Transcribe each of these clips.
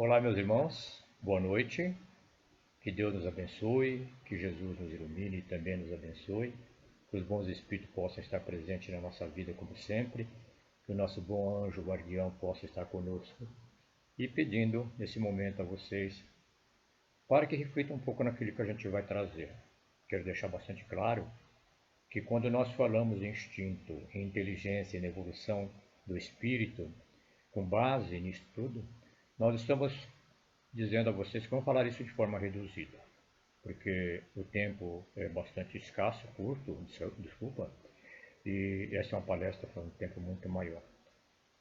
Olá, meus irmãos, boa noite, que Deus nos abençoe, que Jesus nos ilumine e também nos abençoe, que os bons espíritos possam estar presentes na nossa vida como sempre, que o nosso bom anjo guardião possa estar conosco e pedindo nesse momento a vocês para que reflitam um pouco naquilo que a gente vai trazer. Quero deixar bastante claro que quando nós falamos em instinto, em inteligência e na evolução do espírito, com base nisso tudo, nós estamos dizendo a vocês que vamos falar isso de forma reduzida, porque o tempo é bastante escasso, curto, desculpa, e essa é uma palestra para um tempo muito maior.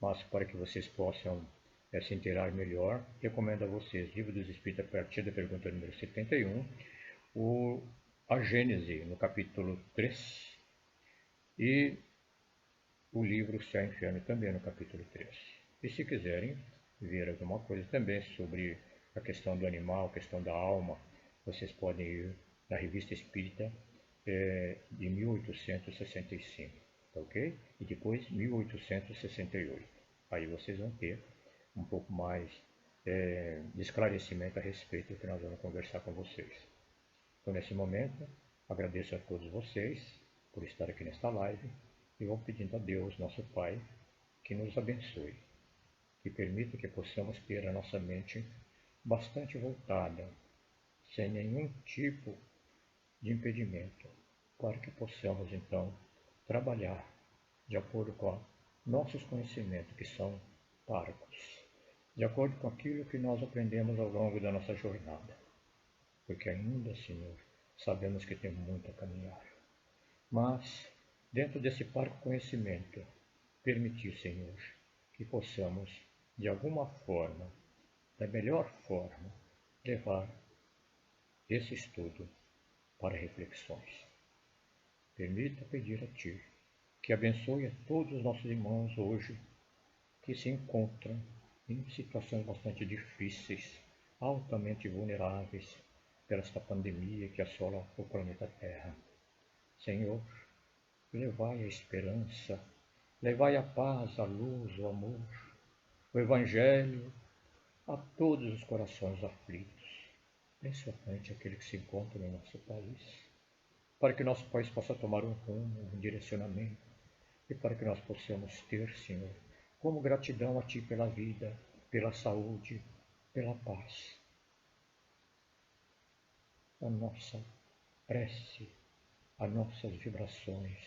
Mas para que vocês possam se inteirar melhor, recomendo a vocês, Livro dos Espíritos, a partir da pergunta número 71, a Gênese, no capítulo 3, e o livro Céu e Inferno também no capítulo 3. E se quiserem ver alguma coisa também sobre a questão do animal, a questão da alma, vocês podem ir na Revista Espírita de 1865, tá ok? E depois 1868. Aí vocês vão ter um pouco mais de esclarecimento a respeito do que nós vamos conversar com vocês. Então, nesse momento, agradeço a todos vocês por estar aqui nesta live e vou pedindo a Deus, nosso Pai, que nos abençoe, que permita que possamos ter a nossa mente bastante voltada, sem nenhum tipo de impedimento, para que possamos então trabalhar de acordo com nossos conhecimentos, que são parcos, de acordo com aquilo que nós aprendemos ao longo da nossa jornada, porque ainda, Senhor, sabemos que temos muito a caminhar. Mas, dentro desse parco conhecimento, permitir, Senhor, que possamos, de alguma forma, da melhor forma, levar esse estudo para reflexões. Permita pedir a Ti que abençoe a todos os nossos irmãos hoje que se encontram em situações bastante difíceis, altamente vulneráveis por esta pandemia que assola o planeta Terra. Senhor, levai a esperança, levai a paz, a luz, o amor, o Evangelho a todos os corações aflitos, principalmente aqueles que se encontram em nosso país, para que nosso país possa tomar um rumo, um direcionamento, e para que nós possamos ter, Senhor, como gratidão a Ti pela vida, pela saúde, pela paz, a nossa prece, as nossas vibrações,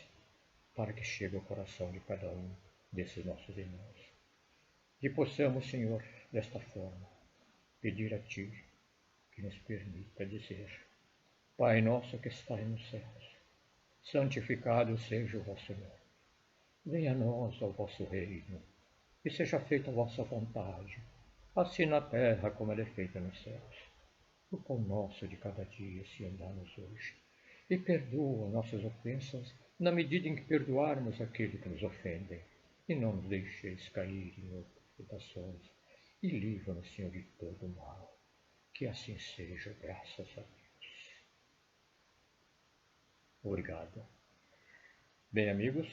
para que chegue ao coração de cada um desses nossos irmãos. E possamos, Senhor, desta forma, pedir a Ti que nos permita dizer: Pai nosso que estais nos céus, santificado seja o vosso nome. Venha a nós o vosso reino, e seja feita a vossa vontade, assim na terra como ela é feita nos céus. O pão nosso de cada dia se dá-nos hoje, e perdoa nossas ofensas na medida em que perdoarmos aqueles que nos ofendem. E não nos deixeis cair em tentações, e livra-nos, Senhor, de todo o mal. Que assim seja, graças a Deus. Obrigado. Bem, amigos,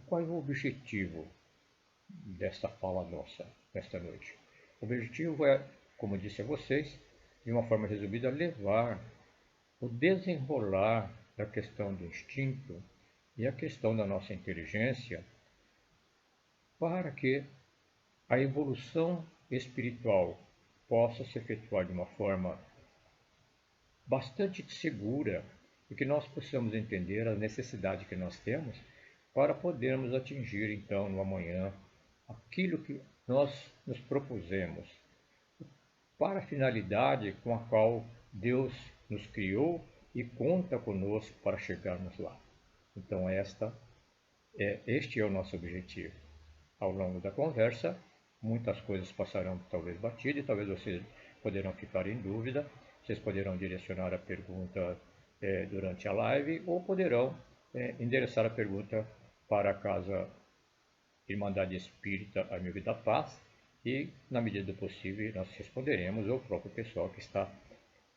qual é o objetivo desta fala nossa, nesta noite? O objetivo é, como disse a vocês, de uma forma resumida, levar o desenrolar da questão do instinto e a questão da nossa inteligência para que a evolução espiritual possa se efetuar de uma forma bastante segura e que nós possamos entender a necessidade que nós temos para podermos atingir então no amanhã aquilo que nós nos propusemos para a finalidade com a qual Deus nos criou e conta conosco para chegarmos lá. Então este é o nosso objetivo. Ao longo da conversa, muitas coisas passarão talvez batidas e talvez vocês poderão ficar em dúvida. Vocês poderão direcionar a pergunta durante a live ou poderão endereçar a pergunta para a Casa Irmandade Espírita Amigo da Paz e, na medida do possível, nós responderemos ou o próprio pessoal que está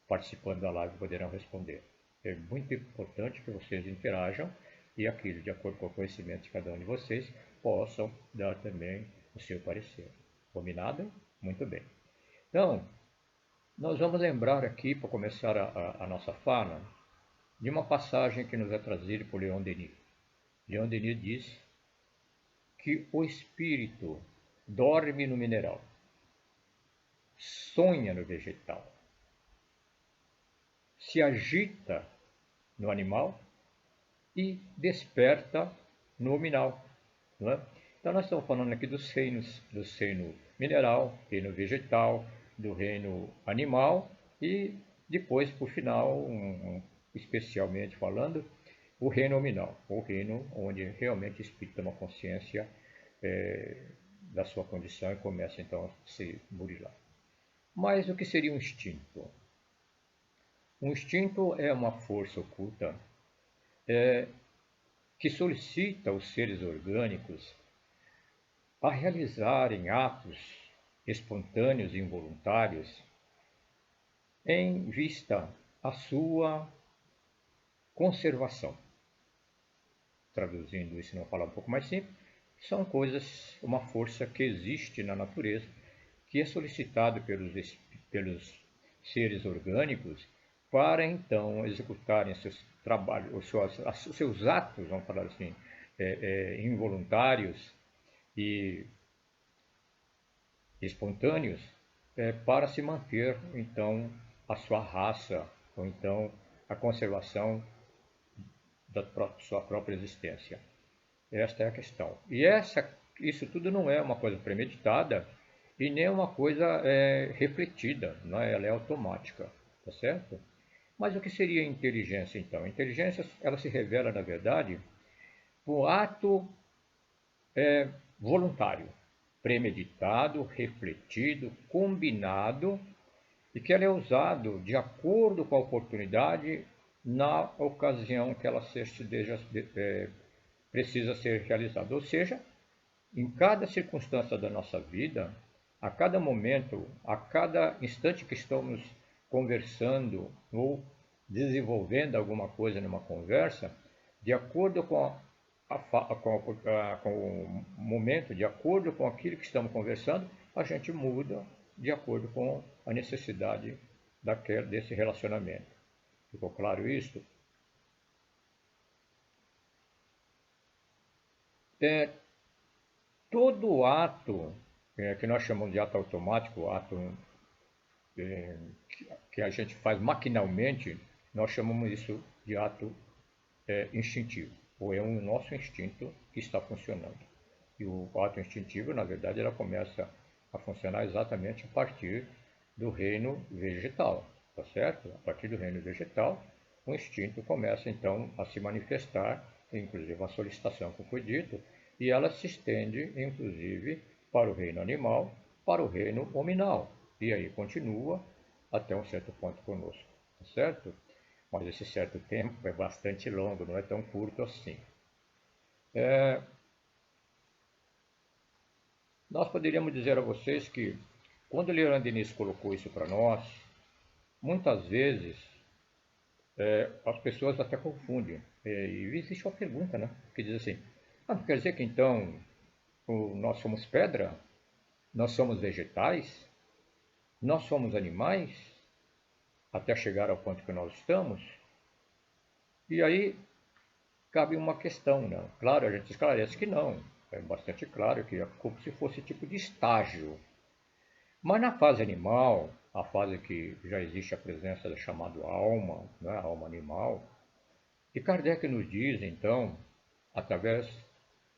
participando da live poderão responder. É muito importante que vocês interajam e aquilo, de acordo com o conhecimento de cada um de vocês, possam dar também o seu parecer. Combinado? Muito bem. Então, nós vamos lembrar aqui, para começar a nossa fala, de uma passagem que nos é trazida por Leon Denis. Leon Denis diz que o espírito dorme no mineral, sonha no vegetal, se agita no animal e desperta no hominal. Não é? Então nós estamos falando aqui dos reinos, do reino mineral, reino vegetal, do reino animal e depois, por final, especialmente falando, o reino hominal, o reino onde realmente o espírito toma consciência da sua condição e começa então a se burilar. Mas o que seria um instinto? Um instinto é uma força oculta que solicita os seres orgânicos a realizarem atos espontâneos e involuntários em vista à sua conservação. Traduzindo isso numa palavra um pouco mais simples, são coisas, uma força que existe na natureza, que é solicitada pelos seres orgânicos para então executarem seus trabalhos, os seus atos, vamos falar assim, involuntários e espontâneos, para se manter então a sua raça, ou então a conservação da sua própria existência. Esta é a questão. E isso tudo não é uma coisa premeditada e nem uma coisa refletida, não é? Ela é automática, tá certo? Mas o que seria inteligência, então? A inteligência, ela se revela, na verdade, por ato voluntário, premeditado, refletido, combinado, e que ela é usado de acordo com a oportunidade na ocasião que ela precisa ser realizada. Ou seja, em cada circunstância da nossa vida, a cada momento, a cada instante que estamos conversando ou desenvolvendo alguma coisa numa conversa, de acordo com o momento, de acordo com aquilo que estamos conversando, a gente muda de acordo com a necessidade desse relacionamento. Ficou claro isso? Todo ato que nós chamamos de ato automático, ato que a gente faz maquinalmente, nós chamamos isso de ato instintivo, ou é um nosso instinto que está funcionando. E o ato instintivo, na verdade, ela começa a funcionar exatamente a partir do reino vegetal, tá certo? A partir do reino vegetal, o instinto começa então a se manifestar, inclusive a solicitação, como foi dito, e ela se estende, inclusive, para o reino animal, para o reino hominal, e aí continua até um certo ponto conosco, tá certo? Mas esse certo tempo é bastante longo, não é tão curto assim. Nós poderíamos dizer a vocês que, quando Leon Denis colocou isso para nós, muitas vezes as pessoas até confundem. E existe uma pergunta, né? Que diz assim, quer dizer que então nós somos pedra? Nós somos vegetais? Nós somos animais? Até chegar ao ponto que nós estamos? E aí cabe uma questão, né? Claro, a gente esclarece que não. É bastante claro que é como se fosse tipo de estágio. Mas na fase animal, a fase que já existe a presença da chamada alma, né? A alma animal, e Kardec nos diz, então, através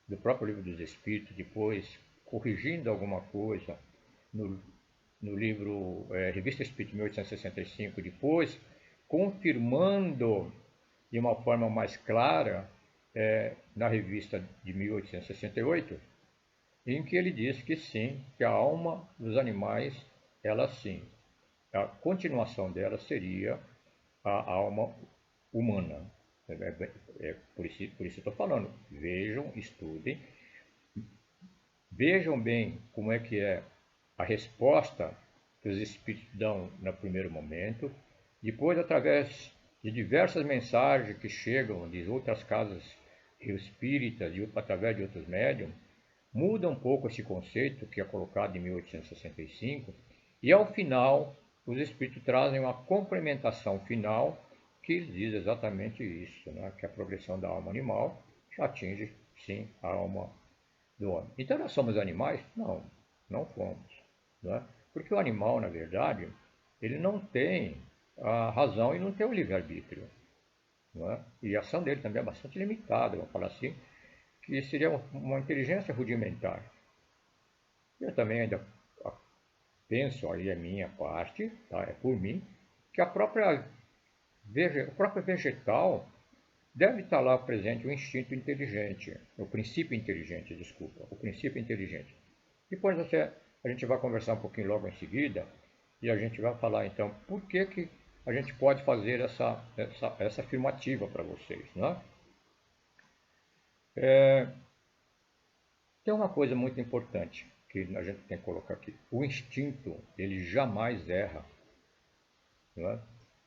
do próprio Livro dos Espíritos, depois corrigindo alguma coisa no livro Revista Espírita 1865, depois confirmando de uma forma mais clara na revista de 1868, em que ele diz que sim, que a alma dos animais, ela sim, a continuação dela seria a alma humana. Por isso estou falando, vejam, estudem, vejam bem como é que é a resposta que os espíritos dão no primeiro momento, depois através de diversas mensagens que chegam de outras casas espíritas, através de outros médiums, muda um pouco esse conceito que é colocado em 1865 e ao final os espíritos trazem uma complementação final que diz exatamente isso, né? Que a progressão da alma animal atinge sim a alma do homem. Então nós somos animais? Não, não fomos. Né? Porque o animal, na verdade, ele não tem a razão e não tem o livre-arbítrio. Né? E a ação dele também é bastante limitada, vamos falar assim, que seria uma inteligência rudimentar. Eu também ainda penso, aí é minha parte, tá? É por mim, que o próprio vegetal deve estar lá presente o instinto inteligente, o princípio inteligente, desculpa, o princípio inteligente. Depois a gente vai conversar um pouquinho logo em seguida e a gente vai falar então por que a gente pode fazer essa afirmativa para vocês. Né? Tem uma coisa muito importante que a gente tem que colocar aqui. O instinto, ele jamais erra. Né?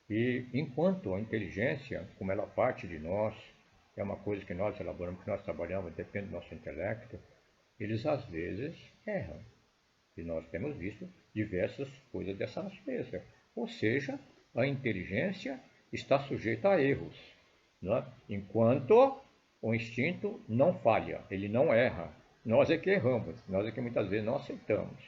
E enquanto a inteligência, como ela parte de nós, é uma coisa que nós elaboramos, que nós trabalhamos, depende do nosso intelecto, eles às vezes erram. E nós temos visto diversas coisas dessa natureza. Ou seja, a inteligência está sujeita a erros. Né? Enquanto o instinto não falha, ele não erra. Nós é que erramos, nós é que muitas vezes não aceitamos.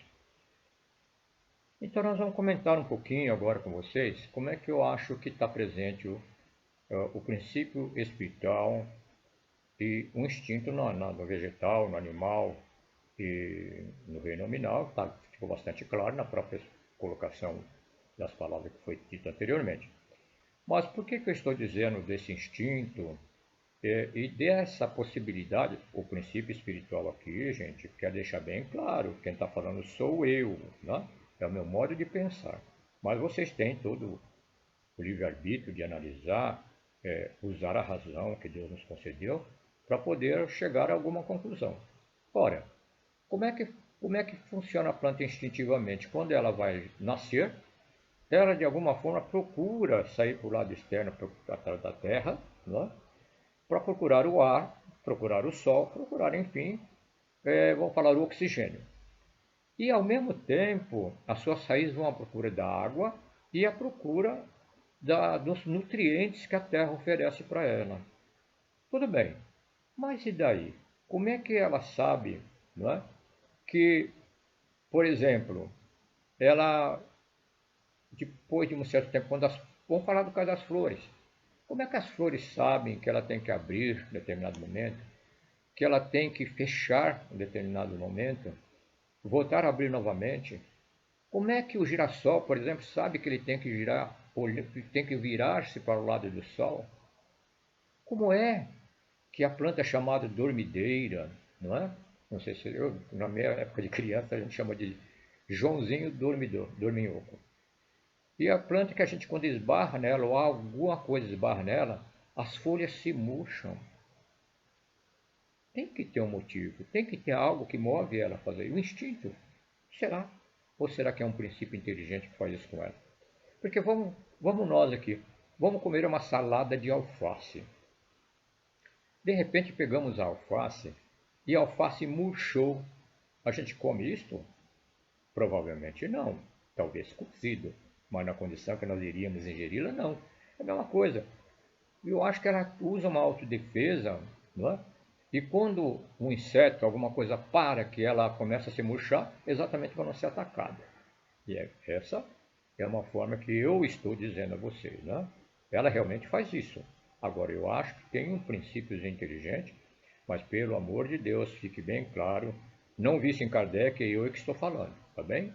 Então nós vamos comentar um pouquinho agora com vocês como é que eu acho que está presente o princípio espiritual e o instinto no vegetal, no animal e no reino nominal. Ficou bastante claro na própria colocação das palavras que foi dito anteriormente. Mas por que eu estou dizendo desse instinto e dessa possibilidade? O princípio espiritual aqui, gente, quer deixar bem claro, quem está falando sou eu, né? É o meu modo de pensar. Mas vocês têm todo o livre-arbítrio de analisar, usar a razão que Deus nos concedeu para poder chegar a alguma conclusão. Ora, como é que funciona a planta instintivamente? Quando ela vai nascer, ela de alguma forma procura sair para o lado externo, atrás da terra, né? Para procurar o ar, procurar o sol, procurar, enfim, vamos falar, o oxigênio. E ao mesmo tempo, as suas raízes vão à procura da água e à procura dos nutrientes que a terra oferece para ela. Tudo bem, mas e daí? Como é que ela sabe, não é, que, por exemplo, ela, depois de um certo tempo, vamos falar do caso das flores, como é que as flores sabem que ela tem que abrir em determinado momento, que ela tem que fechar em determinado momento, voltar a abrir novamente? Como é que o girassol, por exemplo, sabe que ele tem que girar, tem que virar-se para o lado do sol? Como é que a planta é chamada dormideira, não é? Não sei se na minha época de criança a gente chama de Joãozinho dorminhoco. E a planta que a gente quando esbarra nela ou alguma coisa esbarra nela, as folhas se murcham. Tem que ter um motivo, tem que ter algo que move ela a fazer. E o instinto, será? Ou será que é um princípio inteligente que faz isso com ela? Porque vamos nós aqui, vamos comer uma salada de alface. De repente pegamos a alface e a alface murchou. A gente come isto? Provavelmente não. Talvez cozido, mas na condição que nós iríamos ingeri-la, não. É a mesma coisa. Eu acho que ela usa uma autodefesa, não é? E quando um inseto, alguma coisa para que ela começa a se murchar, exatamente para não ser atacada. E essa é uma forma que eu estou dizendo a vocês, né? Ela realmente faz isso. Agora, eu acho que tem um princípio inteligente, mas pelo amor de Deus, fique bem claro, não vi isso em Kardec, é eu que estou falando, tá bem?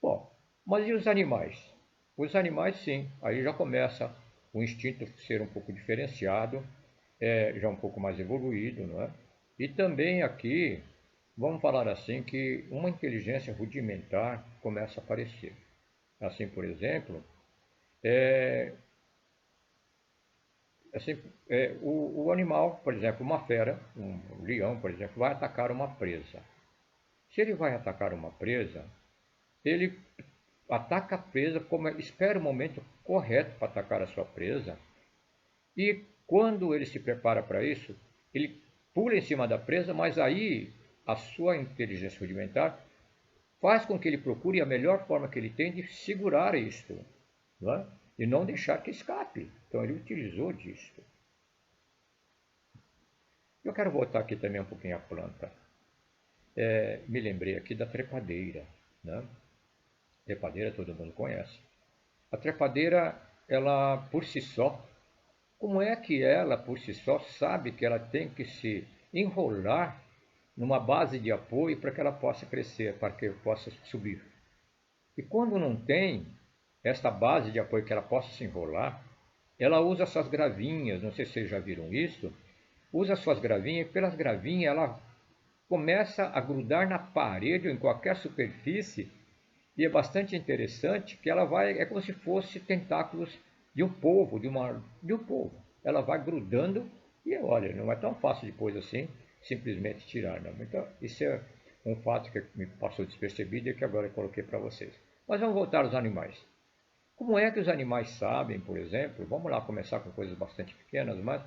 Bom, mas e os animais? Os animais, sim, aí já começa o instinto a ser um pouco diferenciado, já um pouco mais evoluído, não é? E também aqui, vamos falar assim, que uma inteligência rudimentar começa a aparecer. Assim, por exemplo, o animal, por exemplo, uma fera, um leão, por exemplo, vai atacar uma presa. Se ele vai atacar uma presa, ele ataca a presa, espera o momento correto para atacar a sua presa, e quando ele se prepara para isso, ele pula em cima da presa, mas aí a sua inteligência rudimentar faz com que ele procure a melhor forma que ele tem de segurar isto, não é? E não deixar que escape. Então ele utilizou disto. Eu quero voltar aqui também um pouquinho à planta. Me lembrei aqui da trepadeira, né? Trepadeira todo mundo conhece. A trepadeira, ela por si só, como é que ela por si só sabe que ela tem que se enrolar numa base de apoio para que ela possa crescer, para que possa subir? E quando não tem esta base de apoio que ela possa se enrolar, ela usa suas gravinhas, não sei se vocês já viram isso, usa suas gravinhas e pelas gravinhas ela começa a grudar na parede ou em qualquer superfície e é bastante interessante que ela vai, é como se fosse tentáculos de um polvo, de um polvo. Ela vai grudando e olha, não é tão fácil depois assim simplesmente tirar, não. Então, isso é um fato que me passou despercebido e que agora eu coloquei para vocês. Mas vamos voltar aos animais. Como é que os animais sabem, por exemplo, vamos lá começar com coisas bastante pequenas, mas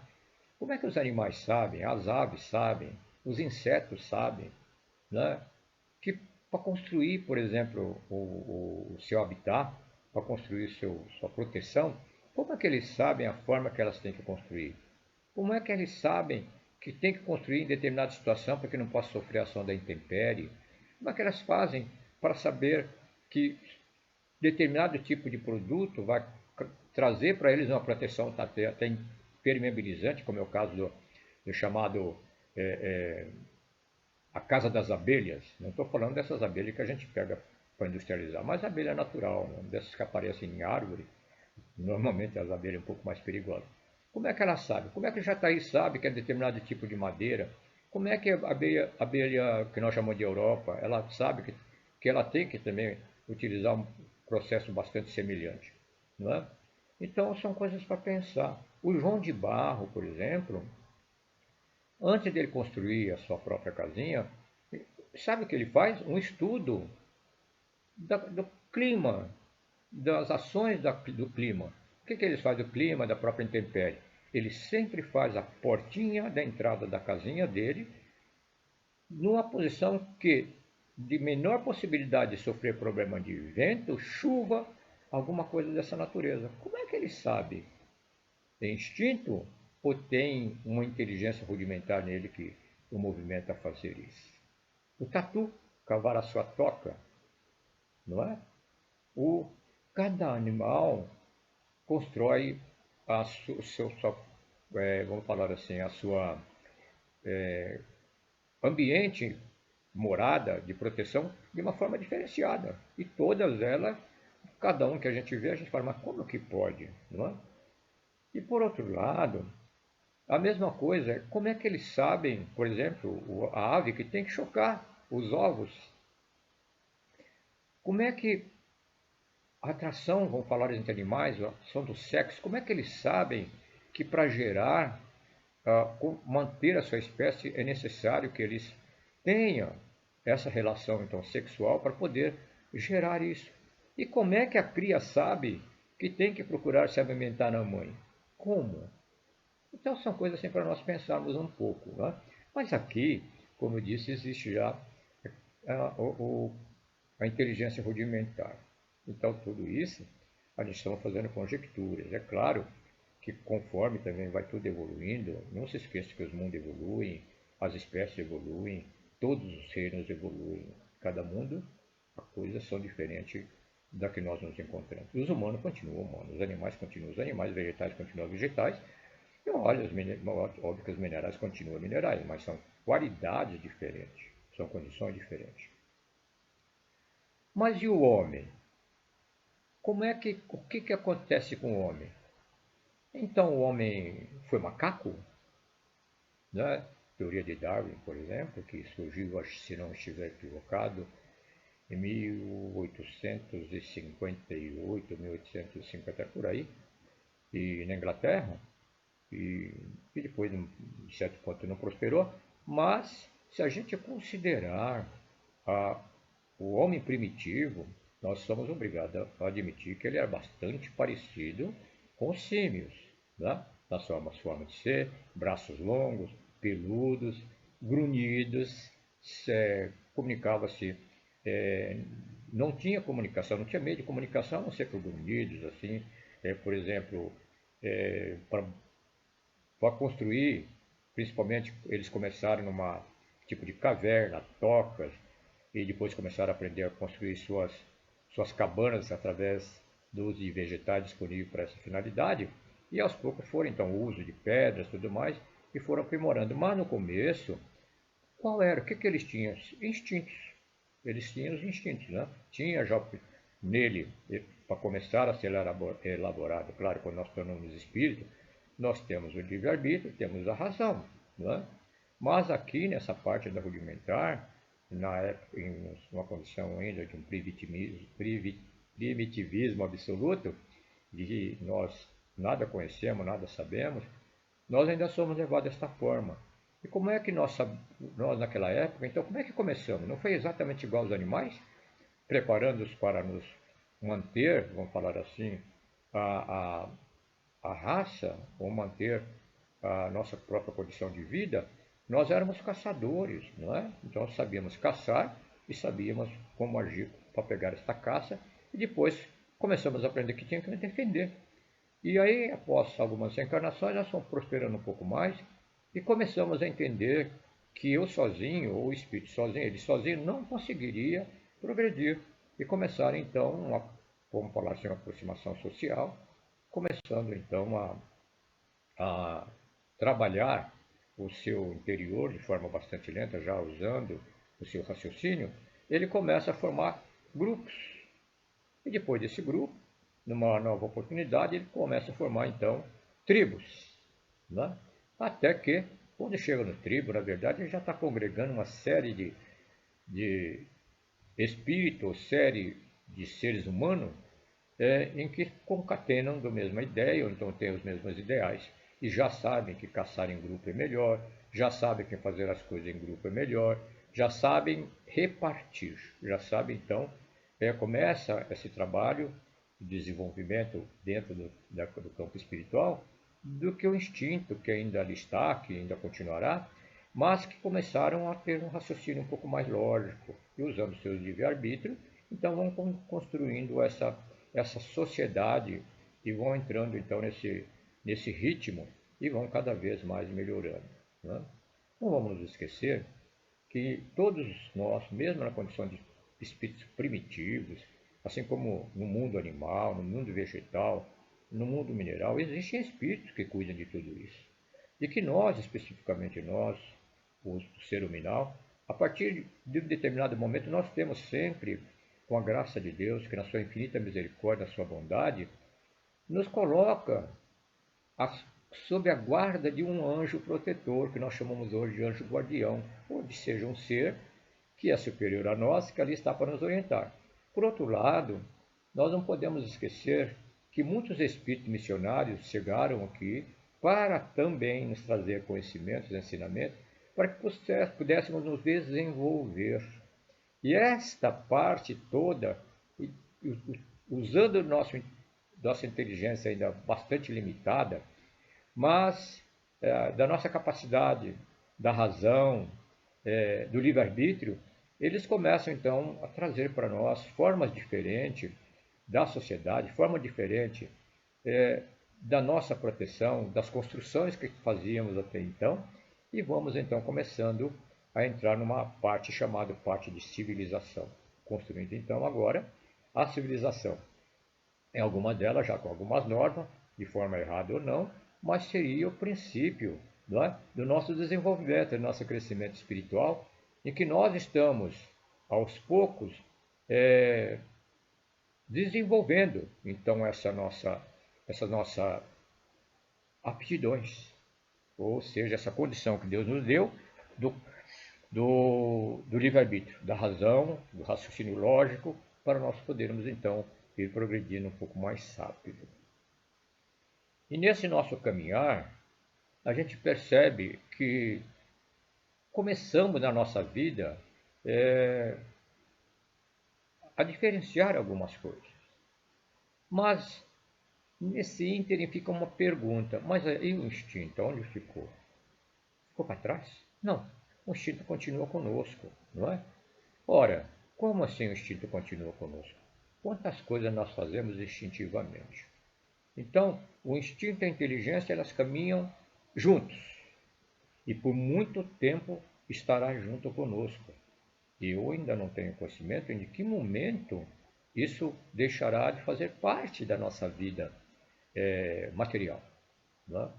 como é que os animais sabem, as aves sabem, os insetos sabem, né? Que para construir, por exemplo, o seu habitat, para construir sua proteção, como é que eles sabem a forma que elas têm que construir? Como é que eles sabem que tem que construir em determinada situação para que não possa sofrer a ação da intempérie? Como é que elas fazem para saber que determinado tipo de produto vai trazer para eles uma proteção até impermeabilizante, como é o caso do chamado a casa das abelhas? Não estou falando dessas abelhas que a gente pega para industrializar, mas abelha natural, né? Dessas que aparecem em árvore, normalmente as abelhas um pouco mais perigosas. Como é que ela sabe? Como é que o jataí sabe que é determinado tipo de madeira? Como é que a abelha que nós chamamos de Europa, ela sabe que ela tem que também utilizar um processo bastante semelhante, não é? Então são coisas para pensar. O João de Barro, por exemplo, antes dele construir a sua própria casinha, sabe o que ele faz? Um estudo do clima, das ações do clima. O que eles fazem do clima, da própria intempérie? Ele sempre faz a portinha da entrada da casinha dele numa posição que de menor possibilidade de sofrer problema de vento, chuva, alguma coisa dessa natureza. Como é que ele sabe? Tem instinto ou tem uma inteligência rudimentar nele que o movimenta a fazer isso? O tatu, cavar a sua toca, não é? Cada animal constrói vamos falar assim, a sua ambiente, morada de proteção de uma forma diferenciada. E todas elas, cada um que a gente vê, a gente fala, mas como que pode? Não é? E por outro lado, a mesma coisa é como é que eles sabem, por exemplo, a ave que tem que chocar os ovos. Como é que a atração, vamos falar entre animais, a atração do sexo, como é que eles sabem que para gerar, manter a sua espécie, é necessário que eles tenham essa relação então sexual para poder gerar isso? E como é que a cria sabe que tem que procurar se alimentar na mãe? Como? Então são coisas assim para nós pensarmos um pouco, né? Mas aqui, como eu disse, existe já a, a inteligência rudimentar. Então tudo isso a gente está fazendo conjecturas. É claro que conforme também vai tudo evoluindo, não se esqueça que os mundos evoluem, as espécies evoluem, todos os reinos evoluem. Cada mundo, as coisas são diferentes da que nós nos encontramos. Os humanos continuam humanos, os animais continuam os animais, vegetais continuam vegetais, e olha, óbvio que os minerais continuam minerais, mas são qualidades diferentes, são condições diferentes. Mas e o homem? O que acontece com o homem? Então o homem foi macaco, né? Teoria de Darwin, por exemplo, que surgiu, se não estiver equivocado, em 1858, 1850 por aí, e na Inglaterra, e depois, de certo ponto, não prosperou, mas se a gente considerar o homem primitivo, nós somos obrigados a admitir que ele era bastante parecido com os símios, né? Na sua forma de ser, braços longos, peludos, grunhidos, comunicava-se, não tinha comunicação, não tinha meio de comunicação, a não ser por grunhidos, assim, por exemplo, para construir, principalmente eles começaram numa tipo de caverna, tocas, e depois começaram a aprender a construir suas cabanas através do uso de vegetais disponíveis para essa finalidade, e aos poucos foram então o uso de pedras e tudo mais, e foram aprimorando. Mas no começo, qual era? O que, que eles tinham? Instintos. Eles tinham os instintos, né? Tinha já nele, para começar a ser elaborado, claro, quando nós tornamos espírito, nós temos o livre-arbítrio, temos a razão, né? Mas aqui nessa parte da rudimentar, na época, em uma condição ainda de um primitivismo absoluto, de que nós nada conhecemos, nada sabemos, nós ainda somos levados desta forma. E como é que nós naquela época, então como é que começamos? Não foi exatamente igual aos animais, preparando-os para nos manter, vamos falar assim, a, a raça, ou manter a nossa própria condição de vida? Nós éramos caçadores, não é? Então sabíamos caçar e sabíamos como agir para pegar esta caça, e depois começamos a aprender que tinha que defender. E aí, após algumas encarnações, nós fomos prosperando um pouco mais e começamos a entender que eu sozinho, ou o espírito sozinho, ele sozinho, não conseguiria progredir. E começaram então, vamos falar assim, uma aproximação social, começando então a trabalhar o seu interior de forma bastante lenta, já usando o seu raciocínio, ele começa a formar grupos. E depois desse grupo, numa nova oportunidade, ele começa a formar então tribos. Né? Até que, quando chega no tribo, na verdade, ele já está congregando uma série de espíritos, série de seres humanos, em que concatenam da mesma ideia, ou então têm os mesmos ideais, e já sabem que caçar em grupo é melhor, já sabem que fazer as coisas em grupo é melhor, já sabem repartir, já sabem então, começa esse trabalho de desenvolvimento dentro do campo espiritual, do que o instinto que ainda ali está, que ainda continuará, mas que começaram a ter um raciocínio um pouco mais lógico, e usando seu livre-arbítrio, então vão construindo essa sociedade e vão entrando então nesse ritmo e vão cada vez mais melhorando. Né? Não vamos nos esquecer que todos nós, mesmo na condição de espíritos primitivos, assim como no mundo animal, no mundo vegetal, no mundo mineral, existem espíritos que cuidam de tudo isso. E que nós, especificamente nós, o ser huminal, a partir de um determinado momento, nós temos sempre, com a graça de Deus, que na sua infinita misericórdia, na sua bondade, nos coloca sob a guarda de um anjo protetor, que nós chamamos hoje de anjo guardião, ou seja, um ser que é superior a nós, que ali está para nos orientar. Por outro lado, nós não podemos esquecer que muitos espíritos missionários chegaram aqui para também nos trazer conhecimentos, ensinamentos, para que pudéssemos nos desenvolver. E esta parte toda, usando nossa inteligência ainda bastante limitada, mas da nossa capacidade, da razão, do livre-arbítrio, eles começam então a trazer para nós formas diferentes da sociedade, forma diferente da nossa proteção, das construções que fazíamos até então, e vamos então começando a entrar numa parte chamada parte de civilização, construindo então agora a civilização. Em alguma delas já com algumas normas, de forma errada ou não, mas seria o princípio, não é, do nosso desenvolvimento, do nosso crescimento espiritual, em que nós estamos, aos poucos, desenvolvendo então essa nossa aptidões, ou seja, essa condição que Deus nos deu do livre-arbítrio, da razão, do raciocínio lógico, para nós podermos então ir progredindo um pouco mais rápido. E nesse nosso caminhar, a gente percebe que começamos na nossa vida a diferenciar algumas coisas. Mas nesse ínterim fica uma pergunta, mas e o instinto, onde ficou? Ficou para trás? Não. o instinto continua conosco, não é? Ora, como assim o instinto continua conosco? Quantas coisas nós fazemos instintivamente? Então, o instinto e a inteligência, elas caminham juntos. E por muito tempo estará junto conosco. E eu ainda não tenho conhecimento em que momento isso deixará de fazer parte da nossa vida material. Não é?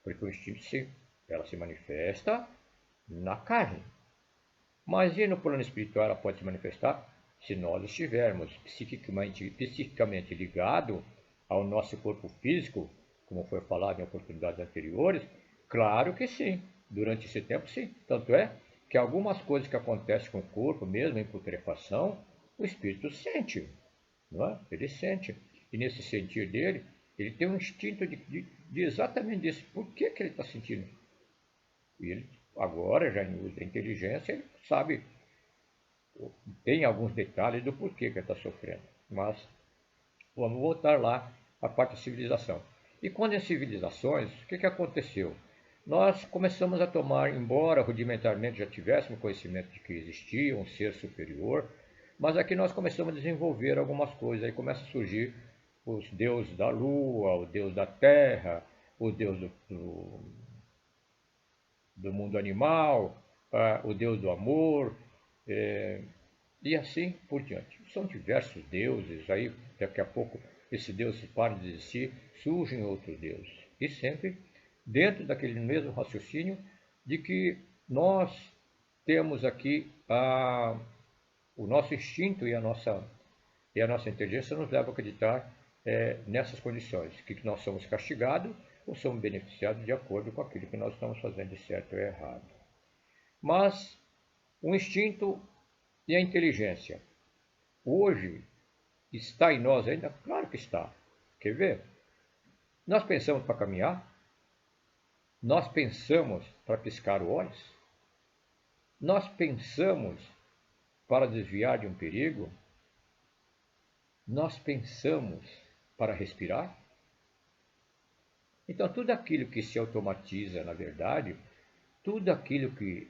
Porque o instinto, sim, ela se manifesta na carne. Mas e no plano espiritual ela pode se manifestar se nós estivermos psiquicamente ligados ao nosso corpo físico, como foi falado em oportunidades anteriores? Claro que sim, durante esse tempo sim. Tanto é que algumas coisas que acontecem com o corpo, mesmo em putrefação, o espírito sente, não é? Ele sente. E nesse sentir dele, ele tem um instinto de exatamente disso. Por que ele está sentindo? E ele, agora, já em uso da inteligência, ele sabe, tem alguns detalhes do porquê que ele está sofrendo. Mas vamos voltar lá à parte da civilização. E quando em civilizações, o que aconteceu? Nós começamos a tomar, embora rudimentarmente já tivéssemos conhecimento de que existia um ser superior, mas aqui nós começamos a desenvolver algumas coisas. Aí começa a surgir os deuses da lua, o deus da terra, o deus do mundo animal, o deus do amor, e assim por diante. São diversos deuses, aí daqui a pouco esse Deus para de existir, surgem outros deuses. E sempre dentro daquele mesmo raciocínio de que nós temos aqui o nosso instinto e a nossa inteligência nos leva a acreditar nessas condições, que nós somos castigados ou somos beneficiados de acordo com aquilo que nós estamos fazendo de certo ou errado. Mas o instinto e a inteligência, hoje, está em nós ainda? Claro que está. Quer ver? Nós pensamos para caminhar? Nós pensamos para piscar olhos? Nós pensamos para desviar de um perigo? Nós pensamos para respirar? Então, tudo aquilo que se automatiza, na verdade, tudo aquilo que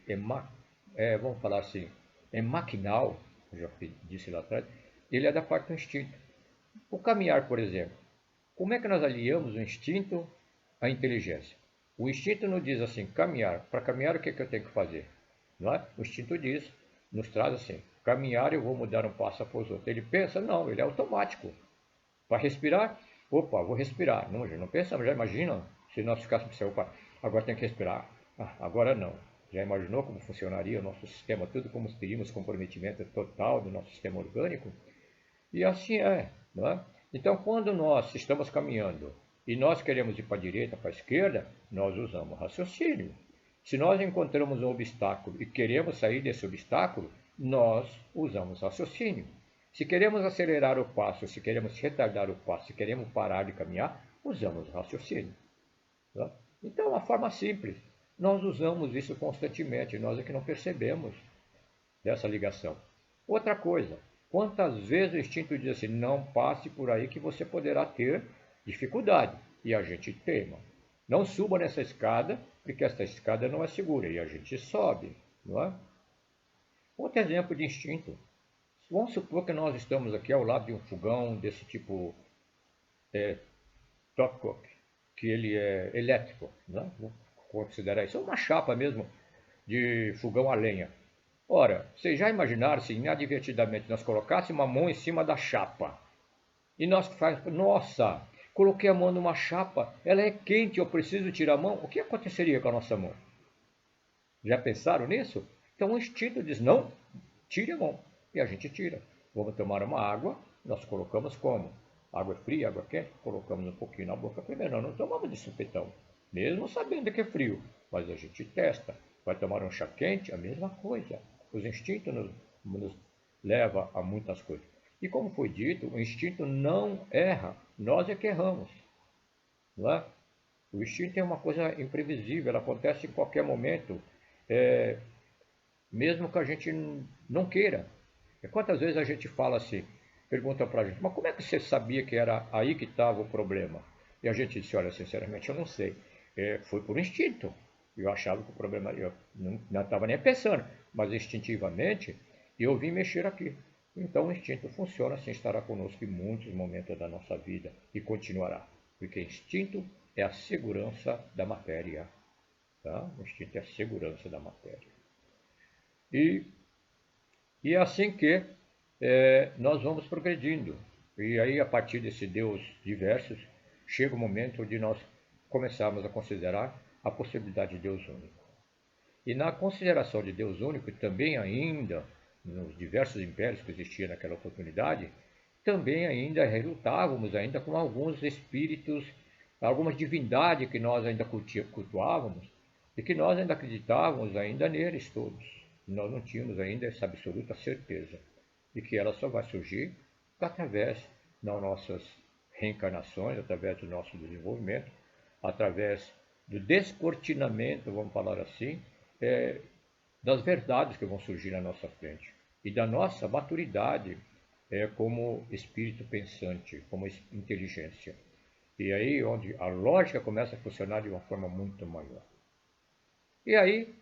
vamos falar assim, é maquinal, eu já disse lá atrás, ele é da parte do instinto. O caminhar, por exemplo, como é que nós aliamos o instinto à inteligência? O instinto nos diz assim, caminhar. Para caminhar, o que eu tenho que fazer? Não é? O instinto diz, nos traz assim, caminhar eu vou mudar um passo após outro. Ele pensa? Não, ele é automático. Para respirar? Opa, vou respirar. Não, já não pensamos, já imagina se nós ficássemos pensando, opa, agora tem que respirar. Agora não. Já imaginou como funcionaria o nosso sistema, tudo como teríamos comprometimento total do nosso sistema orgânico? E assim é, não é? Então, quando nós estamos caminhando e nós queremos ir para a direita, para a esquerda, nós usamos raciocínio. Se nós encontramos um obstáculo e queremos sair desse obstáculo, nós usamos raciocínio. Se queremos acelerar o passo, se queremos retardar o passo, se queremos parar de caminhar, usamos raciocínio. Tá? Então, é uma forma simples. Nós usamos isso constantemente, nós é que não percebemos dessa ligação. Outra coisa, quantas vezes o instinto diz assim, não passe por aí que você poderá ter dificuldade. E a gente teima. Não suba nessa escada, porque essa escada não é segura. E a gente sobe, não é? Outro exemplo de instinto. Vamos supor que nós estamos aqui ao lado de um fogão desse tipo top cook, que ele é elétrico, né? Vou considerar isso uma chapa mesmo de fogão a lenha. Ora, vocês já imaginaram se inadvertidamente nós colocássemos a mão em cima da chapa e nós fazemos, nossa, coloquei a mão numa chapa, ela é quente, eu preciso tirar a mão, o que aconteceria com a nossa mão? Já pensaram nisso? Então o instinto diz, não, tire a mão. E a gente tira. Vamos tomar uma água, nós colocamos como? Água fria, água quente, colocamos um pouquinho na boca primeiro. Nós não tomamos de supetão, mesmo sabendo que é frio. Mas a gente testa. Vai tomar um chá quente, a mesma coisa. Os instintos nos levam a muitas coisas. E como foi dito, o instinto não erra. Nós é que erramos. Não é? O instinto é uma coisa imprevisível, ela acontece em qualquer momento. Mesmo que a gente não queira. E quantas vezes a gente fala assim, pergunta para a gente, mas como é que você sabia que era aí que estava o problema? E a gente disse, olha, sinceramente eu não sei. Foi por instinto. Eu achava que o problema, eu não estava nem pensando, mas instintivamente eu vim mexer aqui. Então o instinto funciona assim, estará conosco em muitos momentos da nossa vida e continuará. Porque instinto é a segurança da matéria. Tá? O instinto é a segurança da matéria. E é assim que nós vamos progredindo. E aí, a partir desse Deus diversos, chega o momento de nós começarmos a considerar a possibilidade de Deus único. E na consideração de Deus único, também ainda, nos diversos impérios que existiam naquela oportunidade, também ainda relutávamos ainda com alguns espíritos, algumas divindades que nós ainda cultuávamos e que nós ainda acreditávamos ainda neles todos. Nós não tínhamos ainda essa absoluta certeza de que ela só vai surgir através das nossas reencarnações, através do nosso desenvolvimento, através do descortinamento, vamos falar assim, das verdades que vão surgir na nossa frente e da nossa maturidade como espírito pensante, como inteligência. E aí onde a lógica começa a funcionar de uma forma muito maior. E aí,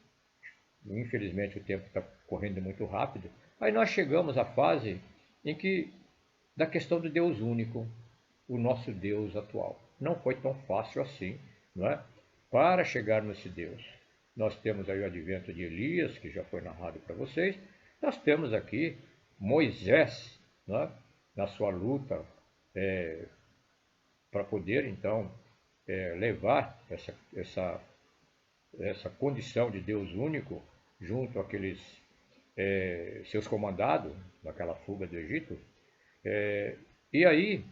infelizmente o tempo está correndo muito rápido, aí nós chegamos à fase em que, da questão do Deus único, o nosso Deus atual. Não foi tão fácil assim, não é? Para chegar nesse Deus. Nós temos aí o advento de Elias, que já foi narrado para vocês. Nós temos aqui Moisés, não é? Na sua luta para poder, então, levar essa condição de Deus único junto àqueles seus comandados, naquela fuga do Egito. E aí,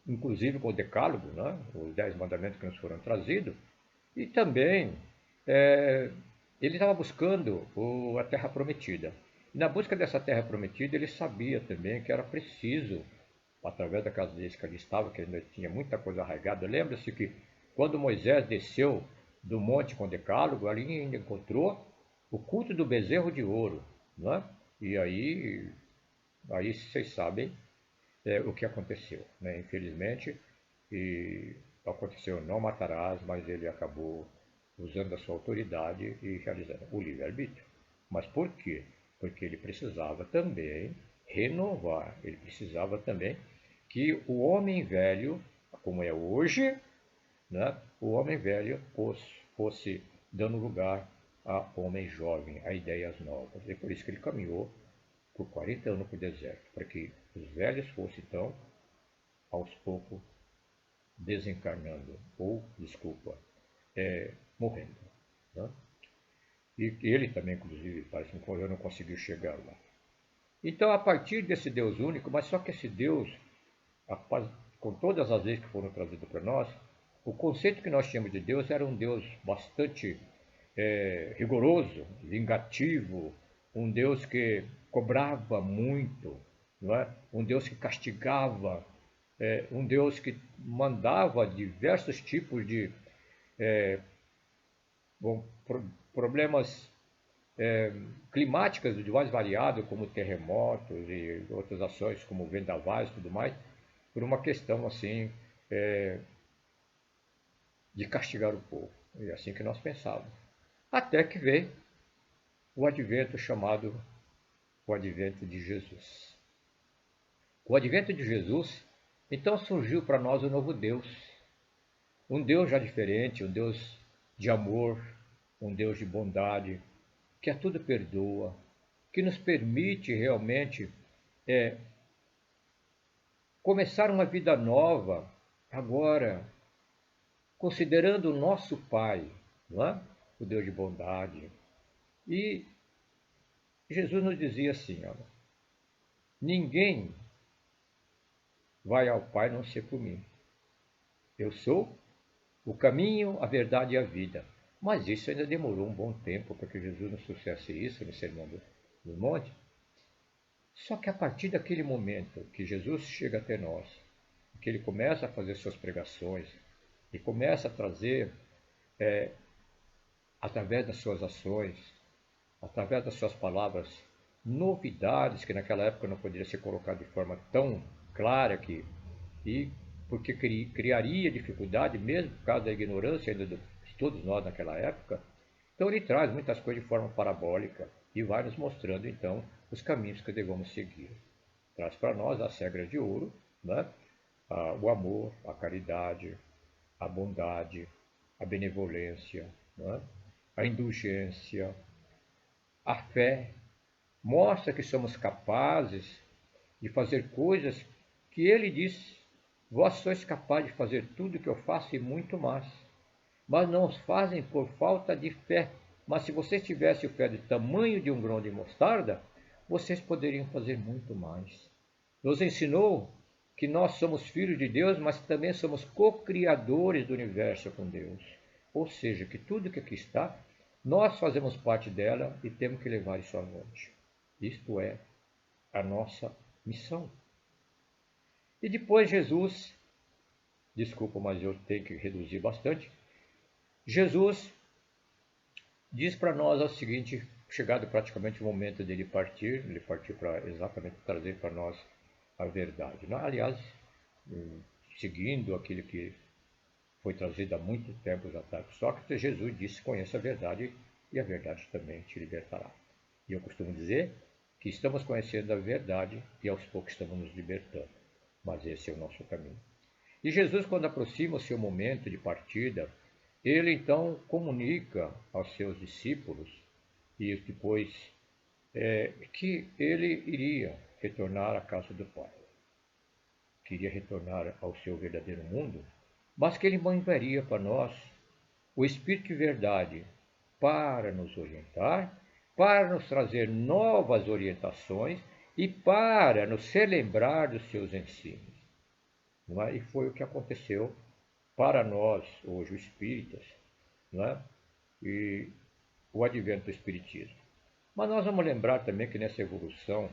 inclusive com o decálogo, né, os 10 mandamentos que nos foram trazidos, e também ele estava buscando a terra prometida. E na busca dessa terra prometida, ele sabia também que era preciso, através daquelas leis que ali estavam, que ainda tinha muita coisa arraigada. Lembra-se que quando Moisés desceu do monte com o decálogo, ali ainda encontrou o culto do bezerro de ouro. Né? E aí vocês sabem o que aconteceu. Né? Infelizmente, aconteceu não matarás, mas ele acabou usando a sua autoridade e realizando o livre-arbítrio. Mas por quê? Porque ele precisava também renovar, ele precisava também que o homem velho, como é hoje, né, o homem velho fosse dando lugar a homem jovem, a ideias novas. E por isso que ele caminhou por 40 anos para o deserto, para que os velhos fossem, então, aos poucos, desencarnando, ou, desculpa, morrendo. Né? E ele também, inclusive, parece que não conseguiu chegar lá. Então, a partir desse Deus único, mas só que esse Deus, com todas as leis que foram trazidas para nós, o conceito que nós tínhamos de Deus era um Deus bastante rigoroso, vingativo, um Deus que cobrava muito, não é? Um Deus que castigava, um Deus que mandava diversos tipos de problemas climáticas de mais variados, como terremotos e outras ações, como vendavais e tudo mais, por uma questão assim de castigar o povo. É assim que nós pensávamos. Até que veio o advento chamado o advento de Jesus. Com o advento de Jesus, então surgiu para nós um novo Deus. Um Deus já diferente, um Deus de amor, um Deus de bondade, que a tudo perdoa, que nos permite realmente começar uma vida nova agora, considerando o nosso Pai, não é? O Deus de bondade. E Jesus nos dizia assim, olha, ninguém vai ao Pai não ser por mim. Eu sou o caminho, a verdade e a vida. Mas isso ainda demorou um bom tempo para que Jesus nos trouxesse isso no Sermão do Monte. Só que a partir daquele momento que Jesus chega até nós, que ele começa a fazer suas pregações e começa a trazer, através das suas ações, através das suas palavras, novidades que naquela época não poderia ser colocado de forma tão clara porque criaria dificuldade, mesmo por causa da ignorância ainda todos nós naquela época. Então ele traz muitas coisas de forma parabólica e vai nos mostrando então os caminhos que devemos seguir. Traz para nós as regras de ouro, né? O amor, a caridade, a bondade, a benevolência, né? A indulgência, a fé. Mostra que somos capazes de fazer coisas que ele diz: vós sois capazes de fazer tudo o que eu faço e muito mais. Mas não os fazem por falta de fé. Mas se vocês tivessem o fé do tamanho de um grão de mostarda, vocês poderiam fazer muito mais. Nos ensinou que nós somos filhos de Deus, mas também somos co-criadores do universo com Deus. Ou seja, que tudo que aqui está, nós fazemos parte dela e temos que levar isso avante. Isto é a nossa missão. E depois Jesus, desculpa, mas eu tenho que reduzir bastante, Jesus diz para nós o seguinte, chegado praticamente o momento dele partir, ele partiu para exatamente trazer para nós a verdade. Aliás, seguindo aquilo que foi trazido há muito tempo atrás por Sócrates, Jesus disse: conheça a verdade e a verdade também te libertará. E eu costumo dizer que estamos conhecendo a verdade e aos poucos estamos nos libertando. Mas esse é o nosso caminho. E Jesus, quando aproxima o seu momento de partida, ele então comunica aos seus discípulos e depois que ele iria retornar à casa do Pai, que iria retornar ao seu verdadeiro mundo, mas que ele enviaria para nós o Espírito de verdade para nos orientar, para nos trazer novas orientações e para nos relembrar dos seus ensinos. Não é? E foi o que aconteceu para nós, hoje, os espíritas, não é? E o advento do espiritismo. Mas nós vamos lembrar também que nessa evolução,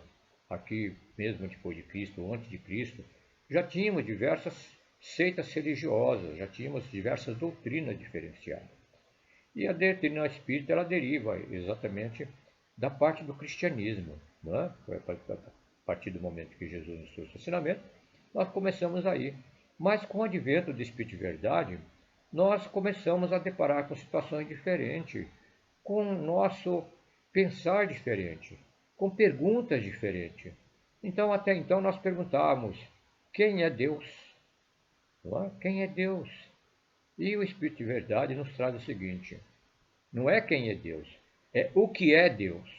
aqui mesmo depois de Cristo, ou antes de Cristo, já tínhamos diversas seitas religiosas, já tínhamos diversas doutrinas diferenciadas. E a doutrina espírita, ela deriva exatamente da parte do cristianismo, não é? A partir do momento que Jesus nos trouxe o ensinamento, nós começamos aí. Mas com o advento do Espírito de Verdade, nós começamos a deparar com situações diferentes, com o nosso pensar diferente, com perguntas diferentes. Então, até então, nós perguntávamos: quem é Deus? Não é? Quem é Deus? E o Espírito de Verdade nos traz o seguinte: não é quem é Deus, é o que é Deus.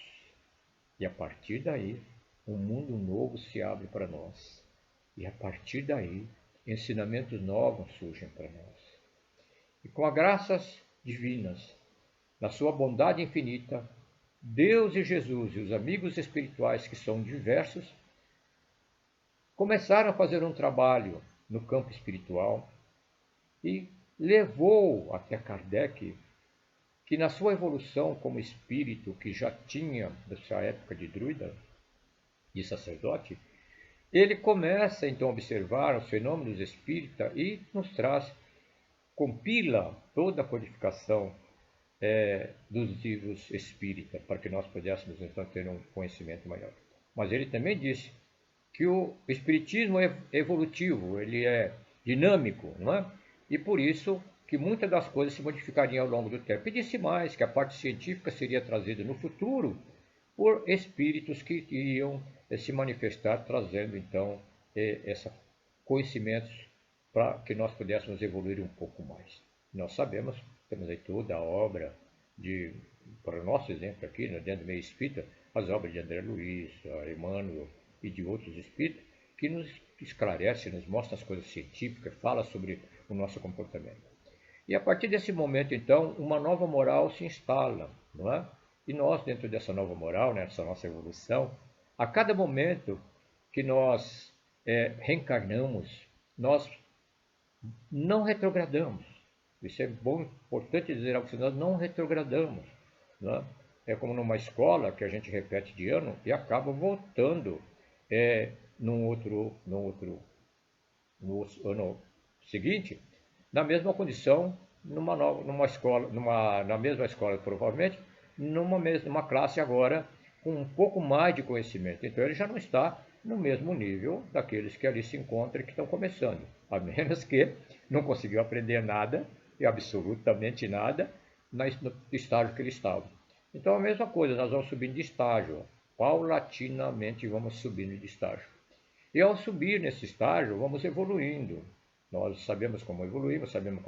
E a partir daí, um mundo novo se abre para nós. E a partir daí, ensinamentos novos surgem para nós. E com as graças divinas, na sua bondade infinita, Deus e Jesus e os amigos espirituais, que são diversos, começaram a fazer um trabalho no campo espiritual e levou até Kardec, que na sua evolução como espírito, que já tinha dessa época de druida e sacerdote, ele começa então a observar os fenômenos espírita e nos traz, compila toda a codificação dos livros espírita, para que nós pudéssemos então ter um conhecimento maior. Mas ele também disse que o espiritismo é evolutivo, ele é dinâmico, não é? E por isso que muitas das coisas se modificariam ao longo do tempo. E disse mais que a parte científica seria trazida no futuro por espíritos que iriam se manifestar, trazendo então esses conhecimentos para que nós pudéssemos evoluir um pouco mais. Nós sabemos, temos aí toda a obra para o nosso exemplo aqui, dentro do meio espírita, as obras de André Luiz, Emmanuel e de outros espíritos, que nos esclarece, nos mostra as coisas científicas, fala sobre o nosso comportamento. E a partir desse momento, então, uma nova moral se instala, não é? E nós, dentro dessa nova moral, nessa nossa evolução, a cada momento que nós reencarnamos, nós não retrogradamos. Isso é bom, importante dizer algo, nós não retrogradamos. Não é? É como numa escola que a gente repete de ano e acaba voltando no ano seguinte, na mesma condição, na mesma escola provavelmente, numa classe agora com um pouco mais de conhecimento. Então ele já não está no mesmo nível daqueles que ali se encontram e que estão começando, a menos que não conseguiu aprender nada e absolutamente nada no estágio que ele estava. Então a mesma coisa, nós vamos subindo de estágio, paulatinamente vamos subindo de estágio. E ao subir nesse estágio, vamos evoluindo. Nós sabemos como evoluímos, sabemos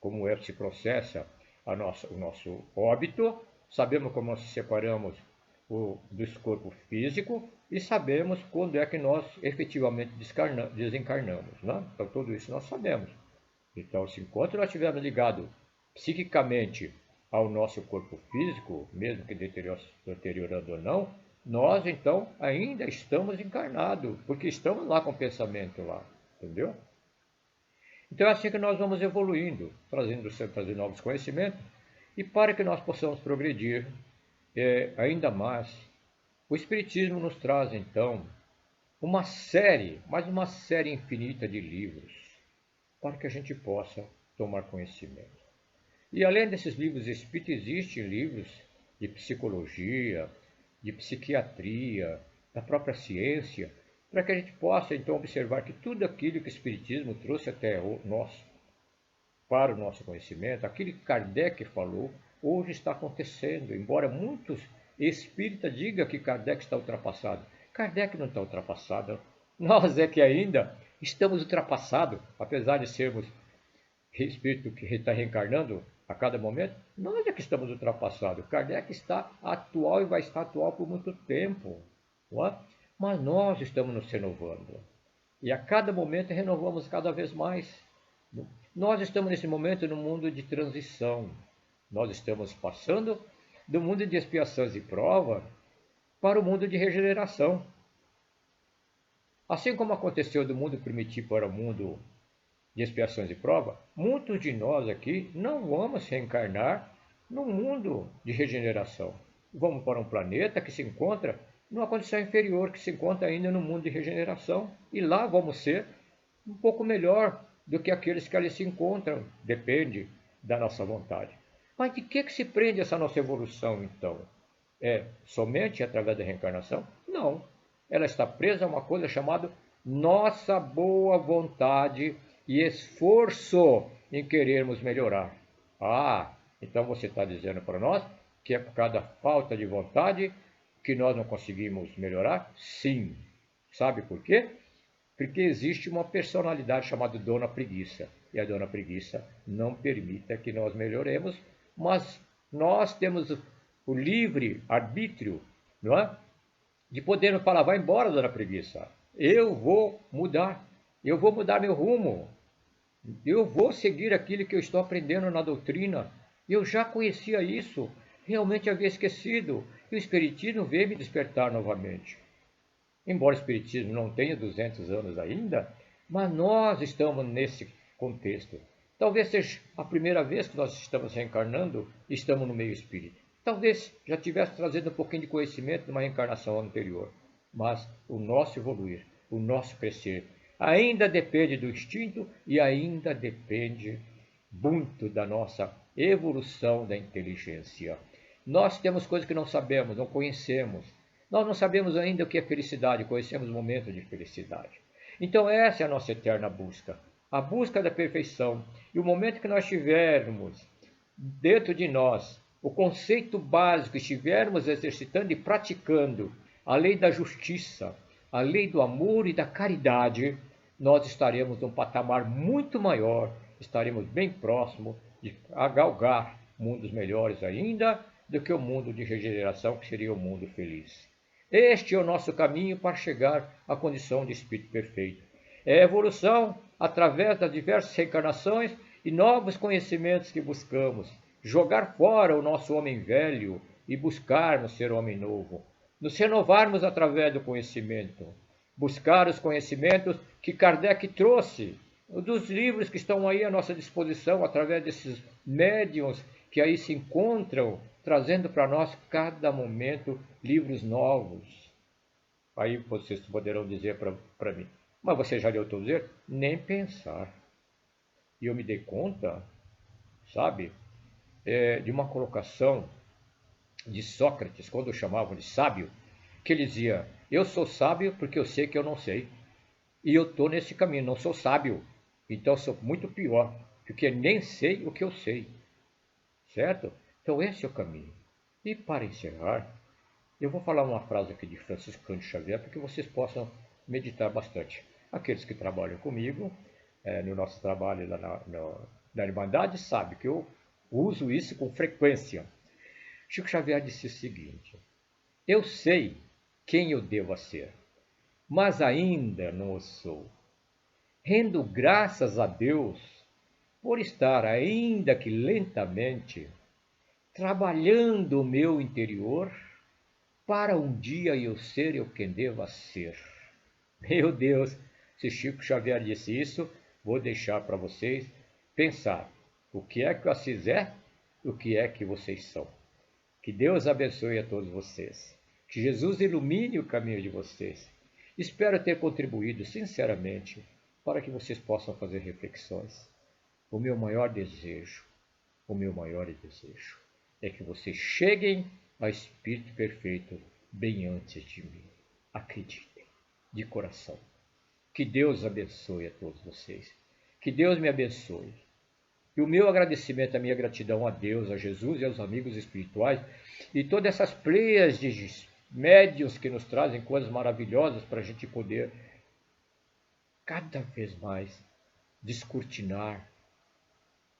como se processa o nosso óbito, sabemos como nos separamos do corpo físico e sabemos quando é que nós efetivamente desencarnamos. Né? Então tudo isso nós sabemos. Então, se enquanto nós estivermos ligados psiquicamente ao nosso corpo físico, mesmo que deteriorando ou não, nós então ainda estamos encarnados, porque estamos lá com o pensamento lá, entendeu? Então é assim que nós vamos evoluindo, trazendo novos conhecimentos, e para que nós possamos progredir ainda mais, o Espiritismo nos traz então uma série, mais uma série infinita de livros, para que a gente possa tomar conhecimento. E além desses livros espíritas, existem livros de psicologia, de psiquiatria, da própria ciência, para que a gente possa então observar que tudo aquilo que o Espiritismo trouxe até nós, para o nosso conhecimento, aquilo que Kardec falou, hoje está acontecendo, embora muitos espíritas digam que Kardec está ultrapassado. Kardec não está ultrapassado, nós é que ainda estamos ultrapassados, apesar de sermos espírito que está reencarnando a cada momento, nós é que estamos ultrapassados. Kardec está atual e vai estar atual por muito tempo. Não é? Mas nós estamos nos renovando. E a cada momento renovamos cada vez mais. Nós estamos nesse momento no mundo de transição. Nós estamos passando do mundo de expiações e prova para o mundo de regeneração. Assim como aconteceu do mundo primitivo para o mundo de expiações e prova, muitos de nós aqui não vamos reencarnar no mundo de regeneração. Vamos para um planeta que se encontra numa condição inferior, que se encontra ainda no mundo de regeneração, e lá vamos ser um pouco melhor do que aqueles que ali se encontram, depende da nossa vontade. Mas de que se prende essa nossa evolução, então? É somente através da reencarnação? Não. Ela está presa a uma coisa chamada nossa boa vontade e esforço em querermos melhorar. Então você está dizendo para nós que é por causa da falta de vontade que nós não conseguimos melhorar? Sim. Sabe por quê? Porque existe uma personalidade chamada Dona Preguiça. E a Dona Preguiça não permite que nós melhoremos, mas nós temos o livre arbítrio, não é? De podermos falar, vai embora, Dona Preguiça. Eu vou mudar meu rumo. Eu vou seguir aquilo que eu estou aprendendo na doutrina. Eu já conhecia isso, realmente havia esquecido. E o Espiritismo veio me despertar novamente. Embora o Espiritismo não tenha 200 anos ainda, mas nós estamos nesse contexto. Talvez seja a primeira vez que nós estamos reencarnando e estamos no meio espírita. Talvez já tivesse trazendo um pouquinho de conhecimento de uma reencarnação anterior. Mas o nosso evoluir, o nosso crescer, ainda depende do instinto e ainda depende muito da nossa evolução da inteligência. Nós temos coisas que não sabemos, não conhecemos. Nós não sabemos ainda o que é felicidade, conhecemos momentos de felicidade. Então essa é a nossa eterna busca. A busca da perfeição. E o momento que nós tivermos dentro de nós o conceito básico, estivermos exercitando e praticando a lei da justiça, a lei do amor e da caridade, nós estaremos num patamar muito maior, estaremos bem próximo de galgar mundos melhores ainda do que o mundo de regeneração, que seria o mundo feliz. Este é o nosso caminho para chegar à condição de espírito perfeito. É a evolução através das diversas reencarnações e novos conhecimentos que buscamos. Jogar fora o nosso homem velho e buscarmos ser homem novo. Nos renovarmos através do conhecimento. Buscar os conhecimentos que Kardec trouxe, dos livros que estão aí à nossa disposição, através desses médiuns que aí se encontram, trazendo para nós, cada momento, livros novos. Aí vocês poderão dizer para mim, mas você já leu todos eles? Nem pensar. E eu me dei conta, sabe, de uma colocação de Sócrates, quando chamavam de sábio, que ele dizia, eu sou sábio porque eu sei que eu não sei. E eu estou nesse caminho, não sou sábio. Então sou muito pior porque nem sei o que eu sei, certo? Então esse é o caminho. E para encerrar, eu vou falar uma frase aqui de Francisco Cândido Xavier para que vocês possam meditar bastante. Aqueles que trabalham comigo, no nosso trabalho lá na Irmandade, sabem que eu uso isso com frequência. Chico Xavier disse o seguinte: eu sei quem eu devo ser, mas ainda não o sou. Rendo graças a Deus por estar, ainda que lentamente, trabalhando o meu interior para um dia eu ser o que devo ser. Meu Deus, se Chico Xavier disse isso, vou deixar para vocês pensar o que é que o Assis é, o que é que vocês são. Que Deus abençoe a todos vocês. Que Jesus ilumine o caminho de vocês. Espero ter contribuído sinceramente para que vocês possam fazer reflexões. O meu maior desejo é que vocês cheguem ao Espírito Perfeito bem antes de mim. Acreditem, de coração. Que Deus abençoe a todos vocês. Que Deus me abençoe. E o meu agradecimento, a minha gratidão a Deus, a Jesus e aos amigos espirituais e todas essas pleias de médiuns que nos trazem coisas maravilhosas para a gente poder cada vez mais descortinar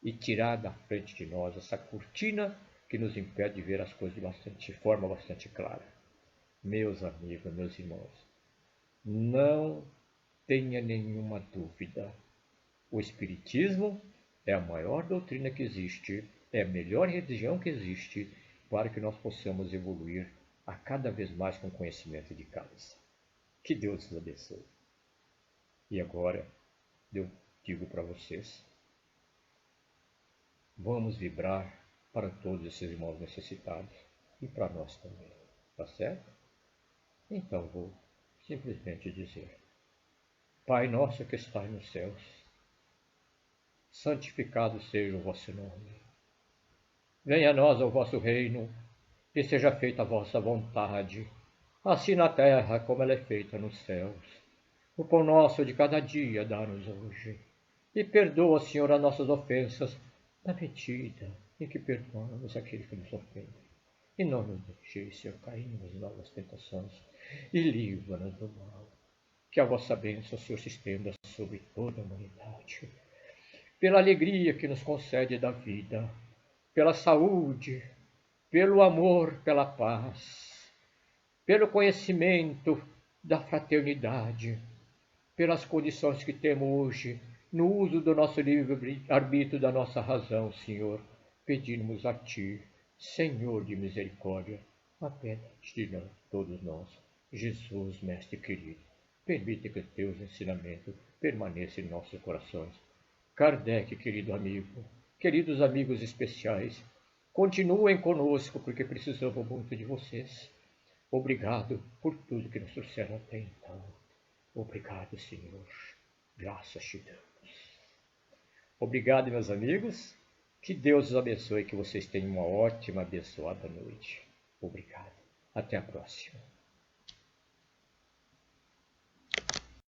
e tirar da frente de nós essa cortina que nos impede de ver as coisas de forma bastante clara. Meus amigos, meus irmãos, não tenha nenhuma dúvida. O Espiritismo é a maior doutrina que existe, é a melhor religião que existe para que nós possamos evoluir a cada vez mais com conhecimento de causa. Que Deus nos abençoe. E agora eu digo para vocês, vamos vibrar para todos esses irmãos necessitados e para nós também, tá certo? Então vou simplesmente dizer: Pai nosso que estais nos céus, santificado seja o vosso nome. Venha a nós o vosso reino, e seja feita a vossa vontade, assim na terra como ela é feita nos céus. O pão nosso de cada dia dá-nos hoje, e perdoa, Senhor, as nossas ofensas, na medida em que perdoamos aqueles que nos ofendem. E não nos deixeis, Senhor, cairmos em novas tentações, e livra-nos do mal. Que a vossa bênção, Senhor, se estenda sobre toda a humanidade. Pela alegria que nos concede da vida, pela saúde, pelo amor, pela paz, pelo conhecimento da fraternidade, pelas condições que temos hoje, no uso do nosso livre-arbítrio, da nossa razão, Senhor, pedimos a Ti, Senhor de misericórdia, apenas de todos nós, Jesus, Mestre querido, permite que Teus ensinamentos permaneçam em nossos corações. Kardec, querido amigo, queridos amigos especiais, continuem conosco porque precisamos muito de vocês. Obrigado por tudo que nos trouxeram até então. Obrigado, Senhor. Graças te damos. Obrigado, meus amigos. Que Deus os abençoe e que vocês tenham uma ótima, abençoada noite. Obrigado. Até a próxima.